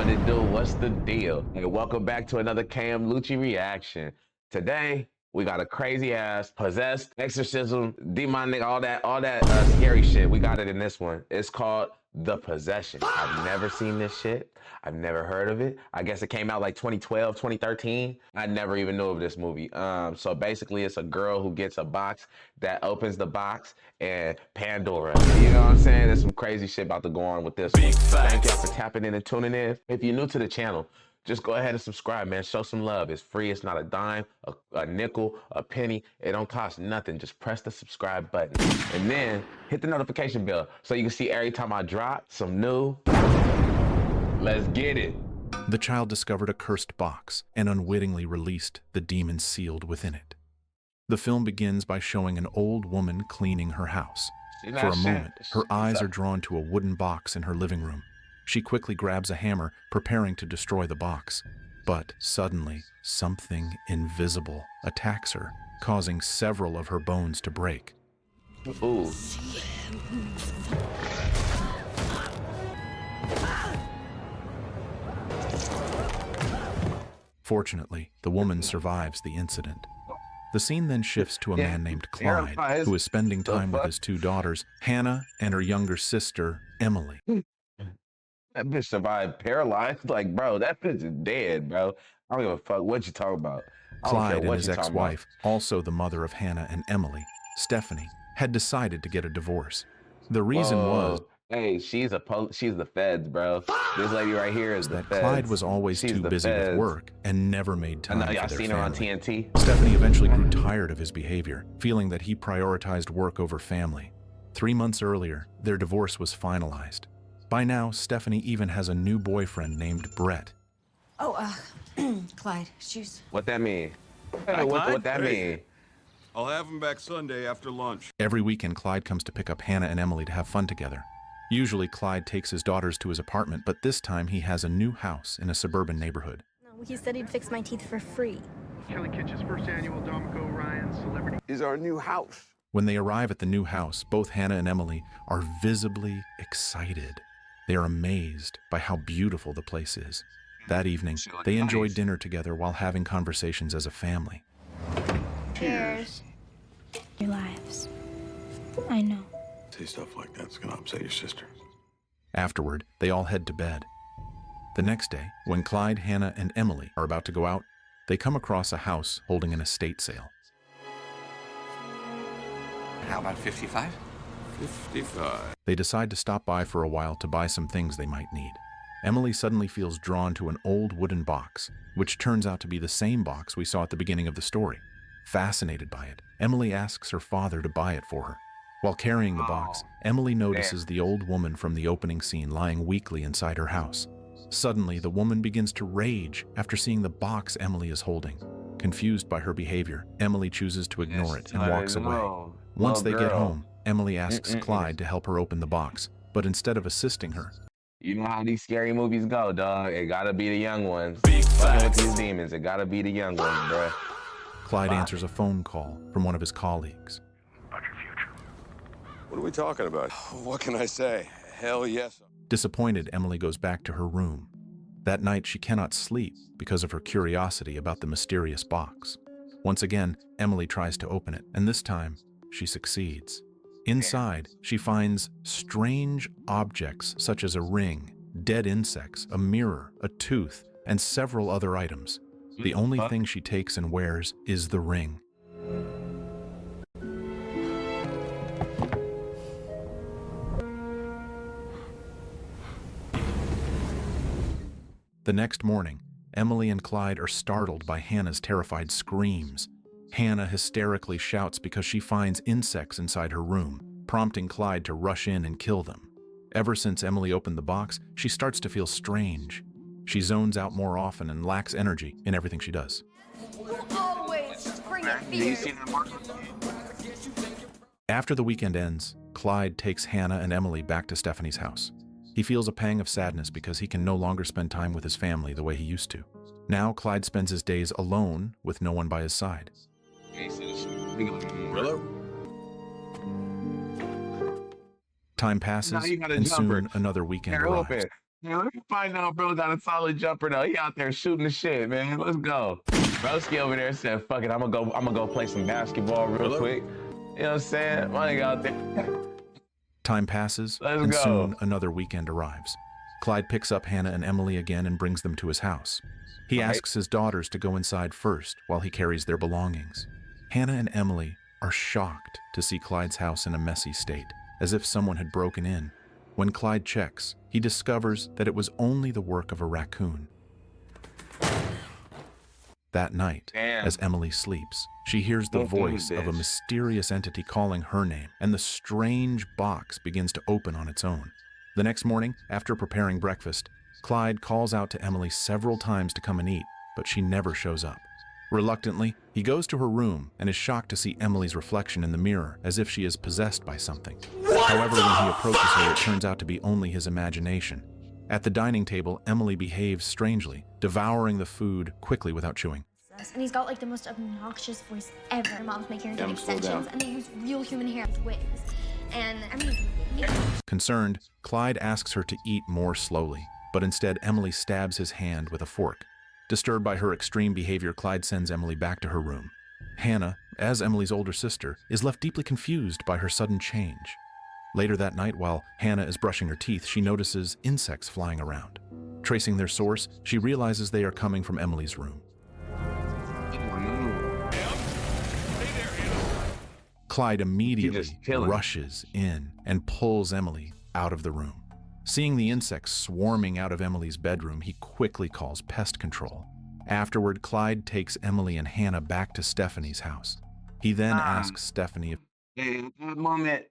What it do? What's the deal? Hey, welcome back to another Cam Lucci reaction. Today we got a crazy ass possessed exorcism, demonic, all that scary shit. We got it in this one. It's called The Possession. I've never seen this shit. I've never heard of it. I guess it came out like 2012, 2013. I never even knew of this movie. So basically it's a girl who gets a box that opens the box and Pandora. You know what I'm saying? There's some crazy shit about to go on with this one. Thank y'all for tapping in and tuning in. If you're new to the channel, just go ahead and subscribe, man. Show some love. It's free. It's not a dime, a nickel, a penny. It don't cost nothing. Just press the subscribe button. And then hit the notification bell so you can see every time I drop some new. Let's get it. The child discovered a cursed box and unwittingly released the demon sealed within it. The film begins by showing an old woman cleaning her house. For a moment, her eyes are drawn to a wooden box in her living room. She quickly grabs a hammer, preparing to destroy the box. But suddenly, something invisible attacks her, causing several of her bones to break. Ooh. Fortunately, the woman survives the incident. The scene then shifts to a man named Clyde, who is spending time with his two daughters, Hannah and her younger sister, Emily. That bitch survived paralyzed. Like, bro, that bitch is dead, bro. I don't give a fuck what you talk about. Clyde and his ex-wife, also the mother of Hannah and Emily, Stephanie, had decided to get a divorce. The reason was, hey, she's the feds, bro. This lady right here is the feds. Clyde was always too busy with work and never made time for their family. I know y'all seen her on TNT. Stephanie eventually grew tired of his behavior, feeling that he prioritized work over family. 3 months earlier, their divorce was finalized. By now, Stephanie even has a new boyfriend named Brett. Oh, Clyde, shoes. What that mean? Hi, What that mean? I'll have him back Sunday after lunch. Every weekend, Clyde comes to pick up Hannah and Emily to have fun together. Usually, Clyde takes his daughters to his apartment, but this time he has a new house in a suburban neighborhood. No, he said he'd fix my teeth for free. Kelly Kitsch's first annual Domco Ryan Celebrity Is our new house. When they arrive at the new house, both Hannah and Emily are visibly excited. They are amazed by how beautiful the place is. That evening, they enjoy dinner together while having conversations as a family. Cheers. Your lives. I know. Say stuff like that's gonna upset your sister. Afterward, they all head to bed. The next day, when Clyde, Hannah, and Emily are about to go out, they come across a house holding an estate sale. How about 55? 55. They decide to stop by for a while to buy some things they might need. Emily suddenly feels drawn to an old wooden box, which turns out to be the same box we saw at the beginning of the story. Fascinated by it, Emily asks her father to buy it for her. While carrying the box, Emily notices the old woman from the opening scene lying weakly inside her house. Suddenly, the woman begins to rage after seeing the box Emily is holding. Confused by her behavior, Emily chooses to ignore it and walks away. Once they get home, Emily asks Clyde to help her open the box, but instead of assisting her, you know how these scary movies go, dog. It gotta be the young ones. Fucking with these demons, it gotta be the young ones, bruh. Clyde answers a phone call from one of his colleagues. What are we talking about? What can I say? Hell yes. Disappointed, Emily goes back to her room. That night, she cannot sleep because of her curiosity about the mysterious box. Once again, Emily tries to open it, and this time, she succeeds. Inside, she finds strange objects such as a ring, dead insects, a mirror, a tooth, and several other items. The only thing she takes and wears is the ring. The next morning, Emily and Clyde are startled by Hannah's terrified screams. Hannah hysterically shouts because she finds insects inside her room, prompting Clyde to rush in and kill them. Ever since Emily opened the box, she starts to feel strange. She zones out more often and lacks energy in everything she does. Always bring it fear. After the weekend ends, Clyde takes Hannah and Emily back to Stephanie's house. He feels a pang of sadness because he can no longer spend time with his family the way he used to. Now Clyde spends his days alone with no one by his side. Hello? Time passes, and soon another weekend arrives. Man, let me find out bro got a solid jumper though. He out there shooting the shit, man. Let's go. Broski over there said, fuck it, I'm gonna go play some basketball real quick. You know what I'm saying? My nigga out there. Time passes, Let's and go. soon another weekend arrives. Clyde picks up Hannah and Emily again and brings them to his house. He asks his daughters to go inside first while he carries their belongings. Hannah and Emily are shocked to see Clyde's house in a messy state, as if someone had broken in. When Clyde checks, he discovers that it was only the work of a raccoon. That night, Damn. as Emily sleeps, she hears the Don't do voice of a this. mysterious entity calling her name, and the strange box begins to open on its own. The next morning, after preparing breakfast, Clyde calls out to Emily several times to come and eat, but she never shows up. Reluctantly, he goes to her room and is shocked to see Emily's reflection in the mirror, as if she is possessed by something. However, when he approaches her, it turns out to be only his imagination. At the dining table, Emily behaves strangely, devouring the food quickly without chewing. And he's got like the most obnoxious voice ever. Mom's making her get Em, slow extensions, down. and they use real human hair as wigs. And I mean, Concerned, Clyde asks her to eat more slowly, but instead Emily stabs his hand with a fork. Disturbed by her extreme behavior, Clyde sends Emily back to her room. Hannah, as Emily's older sister, is left deeply confused by her sudden change. Later that night, while Hannah is brushing her teeth, she notices insects flying around. Tracing their source, she realizes they are coming from Emily's room. Clyde immediately just chilling. rushes in and pulls Emily out of the room. Seeing the insects swarming out of Emily's bedroom, he quickly calls pest control. Afterward, Clyde takes Emily and Hannah back to Stephanie's house. He then asks Stephanie if Hey, at that moment,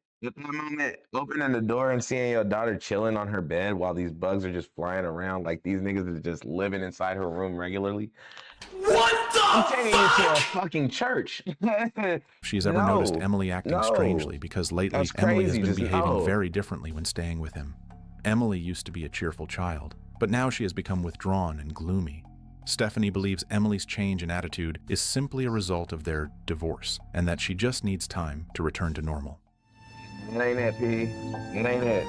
opening the door and seeing your daughter chilling on her bed while these bugs are just flying around, like these niggas is just living inside her room regularly. I'm taking you to a fucking church. she's ever noticed Emily acting no. strangely, because lately That's Emily has crazy, been just behaving no. very differently when staying with him. Emily used to be a cheerful child, but now she has become withdrawn and gloomy. Stephanie believes Emily's change in attitude is simply a result of their divorce, and that she just needs time to return to normal. It ain't it, P. It ain't it.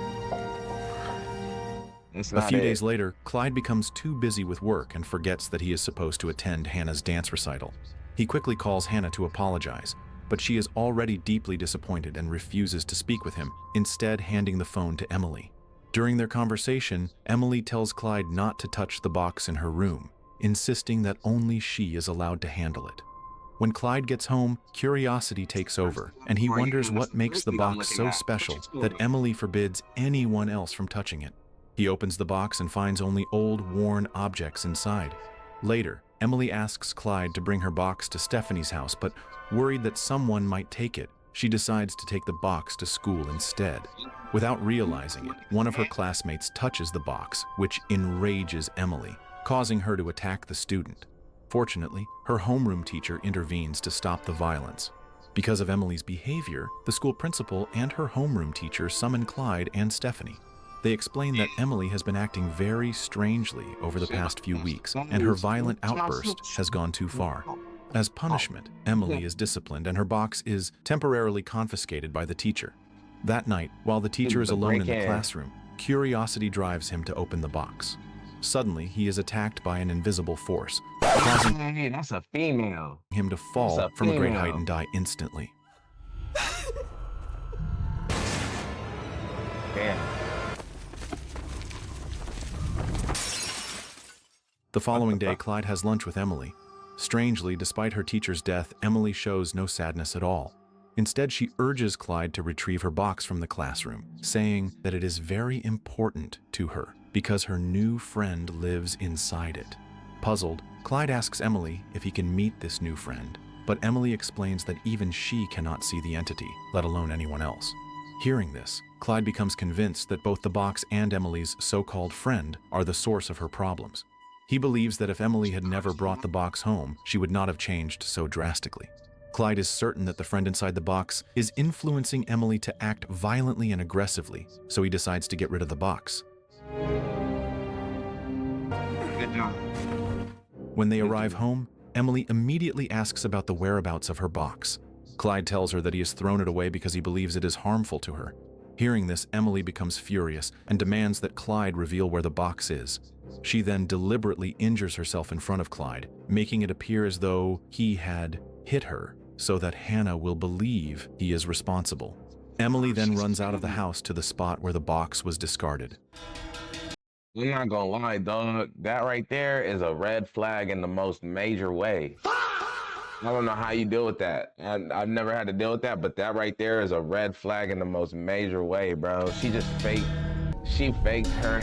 It's A not few it. days later, Clyde becomes too busy with work and forgets that he is supposed to attend Hannah's dance recital. He quickly calls Hannah to apologize, but she is already deeply disappointed and refuses to speak with him, instead handing the phone to Emily. During their conversation, Emily tells Clyde not to touch the box in her room, insisting that only she is allowed to handle it. When Clyde gets home, curiosity takes over, and he wonders what makes the box so special that Emily forbids anyone else from touching it. He opens the box and finds only old, worn objects inside. Later, Emily asks Clyde to bring her box to Stephanie's house, but worried that someone might take it, she decides to take the box to school instead. Without realizing it, one of her classmates touches the box, which enrages Emily, causing her to attack the student. Fortunately, her homeroom teacher intervenes to stop the violence. Because of Emily's behavior, the school principal and her homeroom teacher summon Clyde and Stephanie. They explain that Emily has been acting very strangely over the past few weeks, and her violent outburst has gone too far. As punishment, Emily is disciplined and her box is temporarily confiscated by the teacher. That night, while the teacher is alone in the classroom, curiosity drives him to open the box. Suddenly, he is attacked by an invisible force, causing Hey, that's a female. him to fall That's a from a great female. height and die instantly. Damn. The following day, Clyde has lunch with Emily. Strangely, despite her teacher's death, Emily shows no sadness at all. Instead, she urges Clyde to retrieve her box from the classroom, saying that it is very important to her because her new friend lives inside it. Puzzled, Clyde asks Emily if he can meet this new friend, but Emily explains that even she cannot see the entity, let alone anyone else. Hearing this, Clyde becomes convinced that both the box and Emily's so-called friend are the source of her problems. He believes that if Emily had never brought the box home, she would not have changed so drastically. Clyde is certain that the friend inside the box is influencing Emily to act violently and aggressively, so he decides to get rid of the box. Good job. When they arrive home, Emily immediately asks about the whereabouts of her box. Clyde tells her that he has thrown it away because he believes it is harmful to her. Hearing this, Emily becomes furious and demands that Clyde reveal where the box is. She then deliberately injures herself in front of Clyde, making it appear as though he had hit her, so that Hannah will believe he is responsible. Emily then runs out of the house to the spot where the box was discarded. I'm not gonna lie, dog. That right there is a red flag in the most major way. I don't know how you deal with that. I've never had to deal with that, but that right there is a red flag in the most major way, bro. She just faked. She faked her.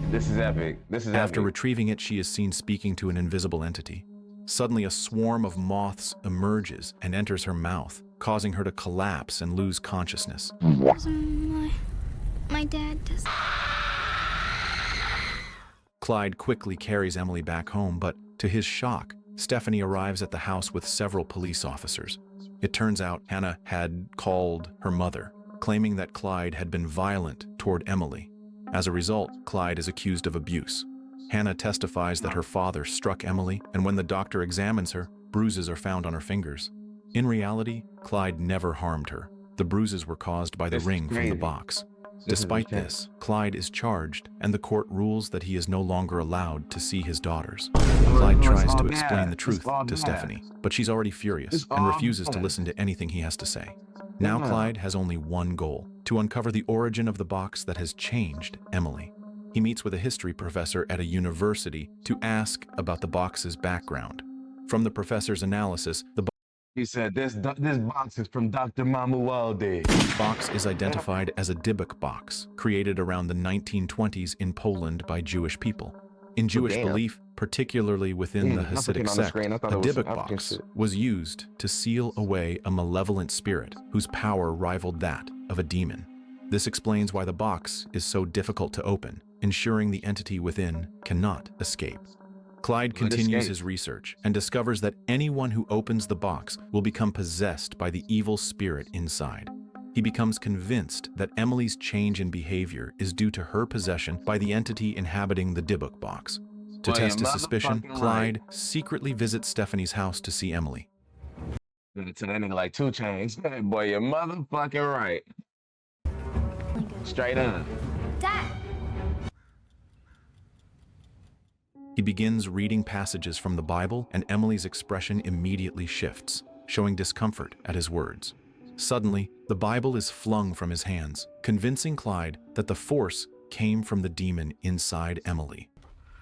This is epic. This is After epic. retrieving it, she is seen speaking to an invisible entity. Suddenly, a swarm of moths emerges and enters her mouth, causing her to collapse and lose consciousness. My dad does. Clyde quickly carries Emily back home, but to his shock, Stephanie arrives at the house with several police officers. It turns out Hannah had called her mother, claiming that Clyde had been violent toward Emily. As a result, Clyde is accused of abuse. Hannah testifies that her father struck Emily, and when the doctor examines her, bruises are found on her fingers. In reality, Clyde never harmed her. The bruises were caused by the This is ring from the crazy. box. This is Despite intense. this, Clyde is charged, and the court rules that he is no longer allowed to see his daughters. Clyde tries to explain the truth to Stephanie, but she's already furious It's and all refuses to bad. listen to anything he has to say. Now Clyde has only one goal: to uncover the origin of the box that has changed Emily. He meets with a history professor at a university to ask about the box's background. From the professor's analysis, the He said, this box is from Dr. Mamuwalde. box is identified as a Dybbuk box, created around the 1920s in Poland by Jewish people. In Jewish damn. belief, particularly within the African Hasidic on the sect, screen. I a thought it was Dybbuk African box shit. was used to seal away a malevolent spirit whose power rivaled that of a demon. This explains why the box is so difficult to open, ensuring the entity within cannot escape. Clyde Well, it continues escaped. his research and discovers that anyone who opens the box will become possessed by the evil spirit inside. He becomes convinced that Emily's change in behavior is due to her possession by the entity inhabiting the Dybbuk box. To Well, test you're his suspicion, motherfucking Clyde secretly visits Stephanie's house to see Emily. To that nigga like 2 Chainz. Boy, you're motherfucking right. Straight up. Dad! He begins reading passages from the Bible, and Emily's expression immediately shifts, showing discomfort at his words. Suddenly, the Bible is flung from his hands, convincing Clyde that the force came from the demon inside Emily.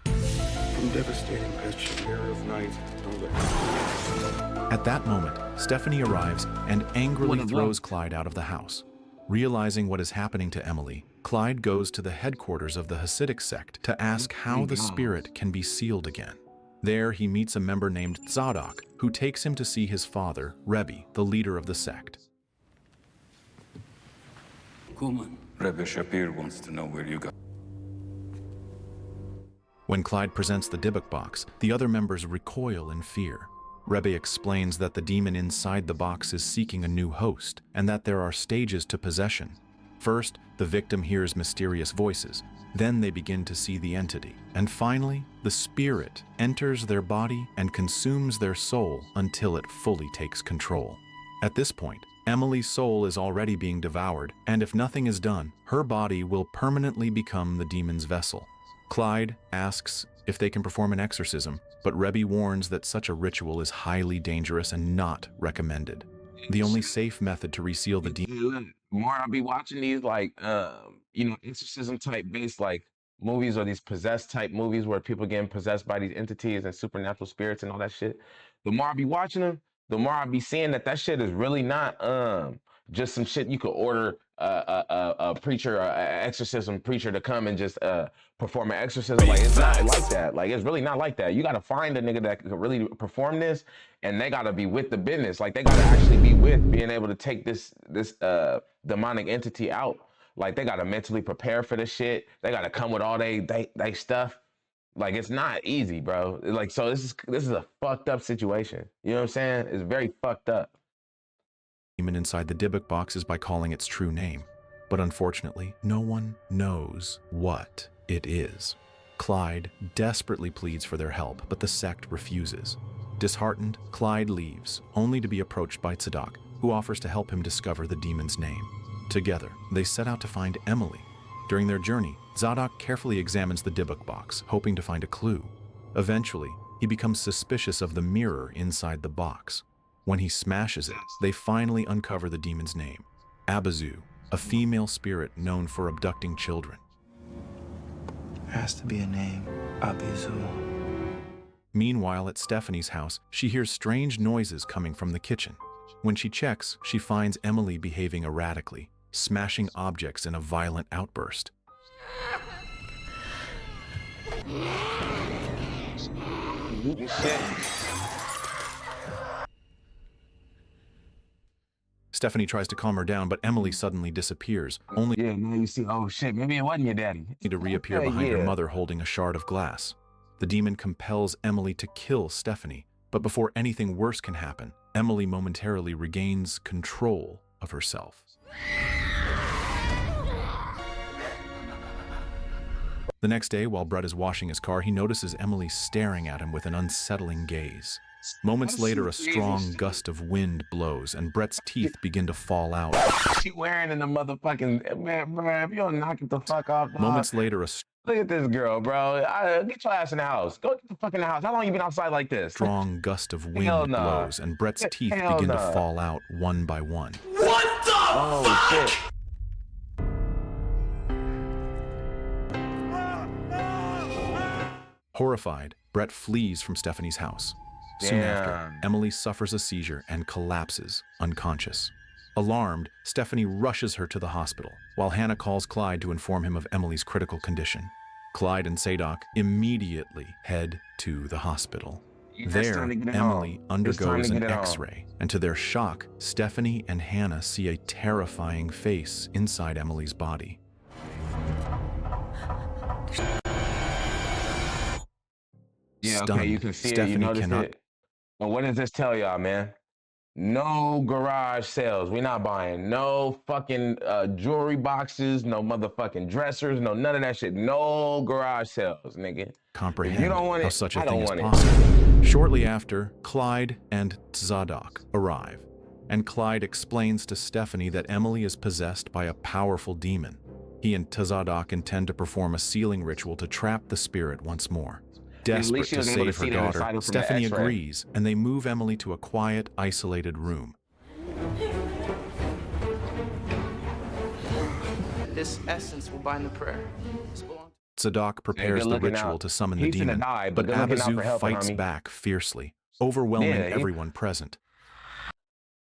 From devastating pestilence, mirror of night, don't let... At that moment, Stephanie arrives and angrily What a throws Clyde out of the house. Realizing what is happening to Emily, Clyde goes to the headquarters of the Hasidic sect to ask how the spirit can be sealed again. There, he meets a member named Zadok, who takes him to see his father, Rebbe, the leader of the sect. Kuhlman, Rebbe Shapir wants to know where you got. When Clyde presents the Dybbuk box, the other members recoil in fear. Rebbe explains that the demon inside the box is seeking a new host, and that there are stages to possession. First, the victim hears mysterious voices. Then they begin to see the entity. And finally, the spirit enters their body and consumes their soul until it fully takes control. At this point, Emily's soul is already being devoured, and if nothing is done, her body will permanently become the demon's vessel. Clyde asks if they can perform an exorcism, but Rebbe warns that such a ritual is highly dangerous and not recommended. The only safe method to reseal the demon... Look, the more I be watching these like exorcism type based like movies, or these possessed type movies where people getting possessed by these entities and supernatural spirits and all that shit, the more I be watching them, the more I be seeing that shit is really not just some shit you could order a preacher, an exorcism preacher to come and just perform an exorcism. Like, it's not like that. Like, it's really not like that. You got to find a nigga that could really perform this, and they got to be with the business. Like, they got to actually be with being able to take this demonic entity out. Like, they got to mentally prepare for this shit. They got to come with all they stuff. Like, it's not easy, bro. Like, so this is a fucked up situation. You know what I'm saying? It's very fucked up. demon inside the Dybbuk box is by calling its true name. But unfortunately, no one knows what it is. Clyde desperately pleads for their help, but the sect refuses. Disheartened, Clyde leaves, only to be approached by Zadok, who who offers to help him discover the demon's name. Together, they set out to find Emily. During their journey, Zadok carefully examines the Dybbuk box, hoping to find a clue. Eventually, he becomes suspicious of the mirror inside the box. When he smashes it, they finally uncover the demon's name, Abazu, a female spirit known for abducting children. There has to be a name, Abazu. Meanwhile, at Stephanie's house, she hears strange noises coming from the kitchen. When she checks, she finds Emily behaving erratically, smashing objects in a violent outburst. Stephanie tries to calm her down, but Emily suddenly disappears, only now you see, oh shit, maybe it wasn't your daddy. to reappear behind her mother holding a shard of glass. The demon compels Emily to kill Stephanie, but before anything worse can happen, Emily momentarily regains control of herself. The next day, while Brett is washing his car, he notices Emily staring at him with an unsettling gaze. Moments later, a strong gust of wind blows, and Brett's teeth begin to fall out. She wearing in the motherfucking, man, if you don't knock it the fuck off, dog. Moments later, a Look at this girl, bro. Get your ass in the house. Go get the fuck in the house. How long you been outside like this? strong gust of wind Hell no. blows, and Brett's teeth Hell begin to no. fall out one by one. Oh shit. Horrified, Brett flees from Stephanie's house. Soon after, Damn. Emily suffers a seizure and collapses, unconscious. Alarmed, Stephanie rushes her to the hospital, while Hannah calls Clyde to inform him of Emily's critical condition. Clyde and Zadok immediately head to the hospital. It's There, time to get it Emily home. It's time undergoes to an get it home. X-ray, and to their shock, Stephanie and Hannah see a terrifying face inside Emily's body. Yeah, Stunned, okay, you can see it. Stephanie You notice cannot it. But what does this tell y'all, man? No garage sales. We're not buying no fucking jewelry boxes, no motherfucking dressers, no none of that shit. No garage sales, nigga. comprehend You don't want how it, such a I thing don't is want it. possible. Shortly after, Clyde and Zadok arrive, and Clyde explains to Stephanie that Emily is possessed by a powerful demon. He and Zadok intend to perform a sealing ritual to trap the spirit once more. Desperate least she to was able to save see her it inside daughter, from the Stephanie X-ray. agrees, and they move Emily to a quiet, isolated room. This essence will bind the prayer. This belongs Zadok prepares good the looking ritual out. to summon the He's finna demon, die, but but good looking out Abazu for helping, fights homie. back fiercely, overwhelming Yeah, he- everyone present.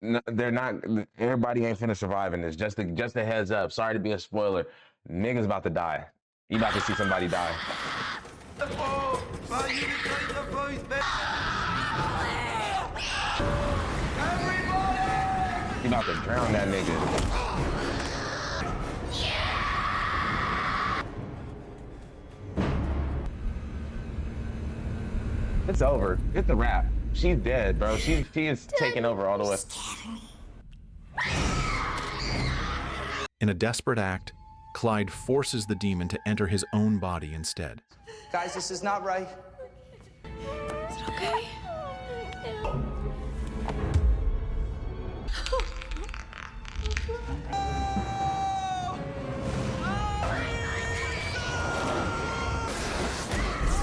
No, they're not. Everybody ain't finna survive in this. Just a heads up. Sorry to be a spoiler. Niggas about to die. You about to see somebody die. You about to drown that nigga. It's over. It's the wrap. She's dead, bro. She is taking over all the way. In a desperate act, Clyde forces the demon to enter his own body instead. Guys, this is not right. Okay.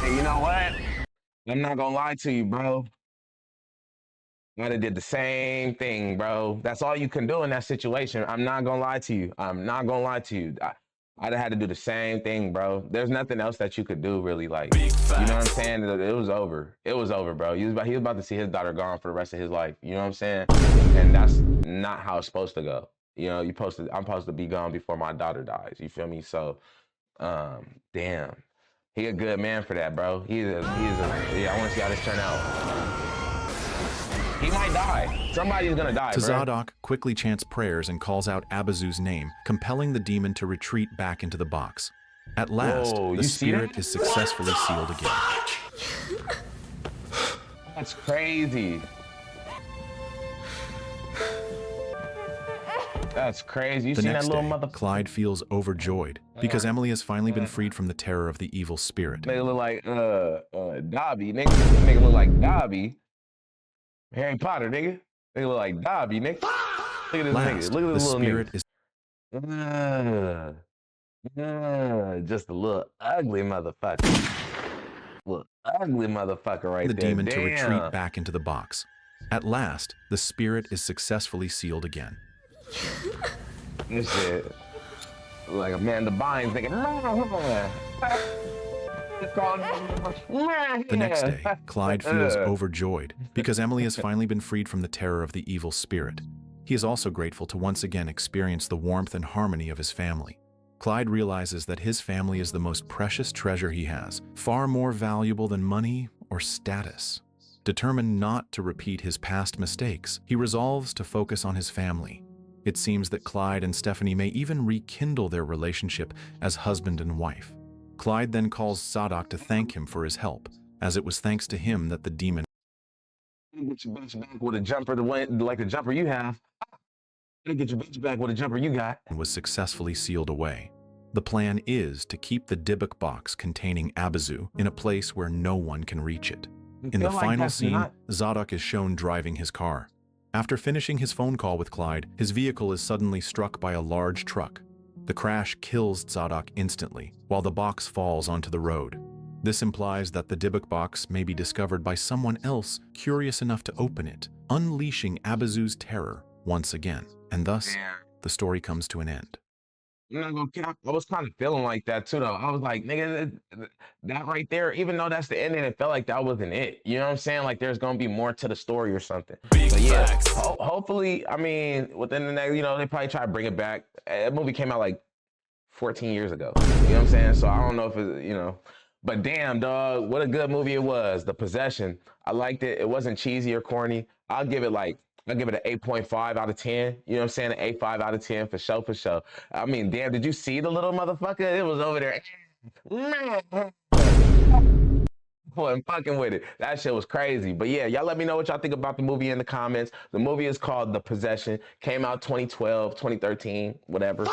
Hey, you know what? I'm not gonna lie to you, bro. I'd have did the same thing, bro. That's all you can do in that situation. I'm not gonna lie to you. I'm not gonna lie to you. I'd have had to do the same thing, bro. There's nothing else that you could do, really. Like, you know what I'm saying? It was over. It was over, bro. He was about to see his daughter gone for the rest of his life. You know what I'm saying? And that's not how it's supposed to go. You know, I'm supposed to be gone before my daughter dies. You feel me? So, damn. He a good man for that, bro. Yeah, I want to see how this turn out. He might die. Somebody's gonna die, bro. Zadok quickly chants prayers and calls out Abazu's name, compelling the demon to retreat back into the box. At last, Whoa, the you see spirit that? is successfully sealed again. That's crazy. That's crazy. You The seen that next little day, mother? Clyde feels overjoyed because Emily has finally been freed from the terror of the evil spirit. Nigga look like Dobby, nigga look like Dobby. Harry Potter, nigga. Nigga look like Dobby, nigga. Look at this Last, nigga. Look at the this little spirit nigga. is Just a little ugly motherfucker. Little ugly motherfucker right the there. demon to retreat Damn. back into the box. At last, the spirit is successfully sealed again. This shit. Like Amanda Bynes thinking. The next day, Clyde feels overjoyed because Emily has finally been freed from the terror of the evil spirit. He is also grateful to once again experience the warmth and harmony of his family. Clyde realizes that his family is the most precious treasure he has, far more valuable than money or status. Determined not to repeat his past mistakes, he resolves to focus on his family. It seems that Clyde and Stephanie may even rekindle their relationship as husband and wife. Clyde then calls Zadok to thank him for his help, as it was thanks to him that the demon Get your bitch back with a jumper like the jumper you have. Get your bitch back with a jumper you got. was successfully sealed away. The plan is to keep the Dybbuk box containing Abazu in a place where no one can reach it. In the final scene, Zadok is shown driving his car. After finishing his phone call with Clyde, his vehicle is suddenly struck by a large truck. The crash kills Zadok instantly, while the box falls onto the road. This implies that the Dybbuk box may be discovered by someone else curious enough to open it, unleashing Abazu's terror once again. And thus, the story comes to an end. I'm not gonna cap. I was kind of feeling like that too, though. I was like, nigga, that right there, even though that's the ending, it felt like that wasn't it. You know what I'm saying? Like there's gonna be more to the story or something. But yeah, hopefully, I mean, within the next, you know, they probably try to bring it back. That movie came out like 14 years ago. You know what I'm saying? So I don't know if it, you know, but damn, dog, what a good movie it was. The Possession. I liked it. It wasn't cheesy or corny. I'll give it an 8.5 out of 10. You know what I'm saying? An 8.5 out of 10 for sure, for sure. I mean, damn, did you see the little motherfucker? It was over there. Wasn't fucking with it. That shit was crazy. But yeah, y'all let me know what y'all think about the movie in the comments. The movie is called The Possession. Came out 2012, 2013, whatever.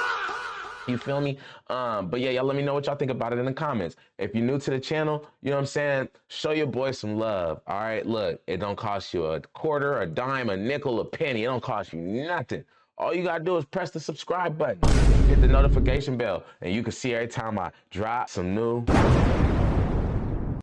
You feel me? But yeah, y'all let me know what y'all think about it in the comments. If you're new to the channel, you know what I'm saying? Show your boy some love. All right, look, it don't cost you a quarter, a dime, a nickel, a penny. It don't cost you nothing. All you gotta do is press the subscribe button, hit the notification bell, and you can see every time I drop some new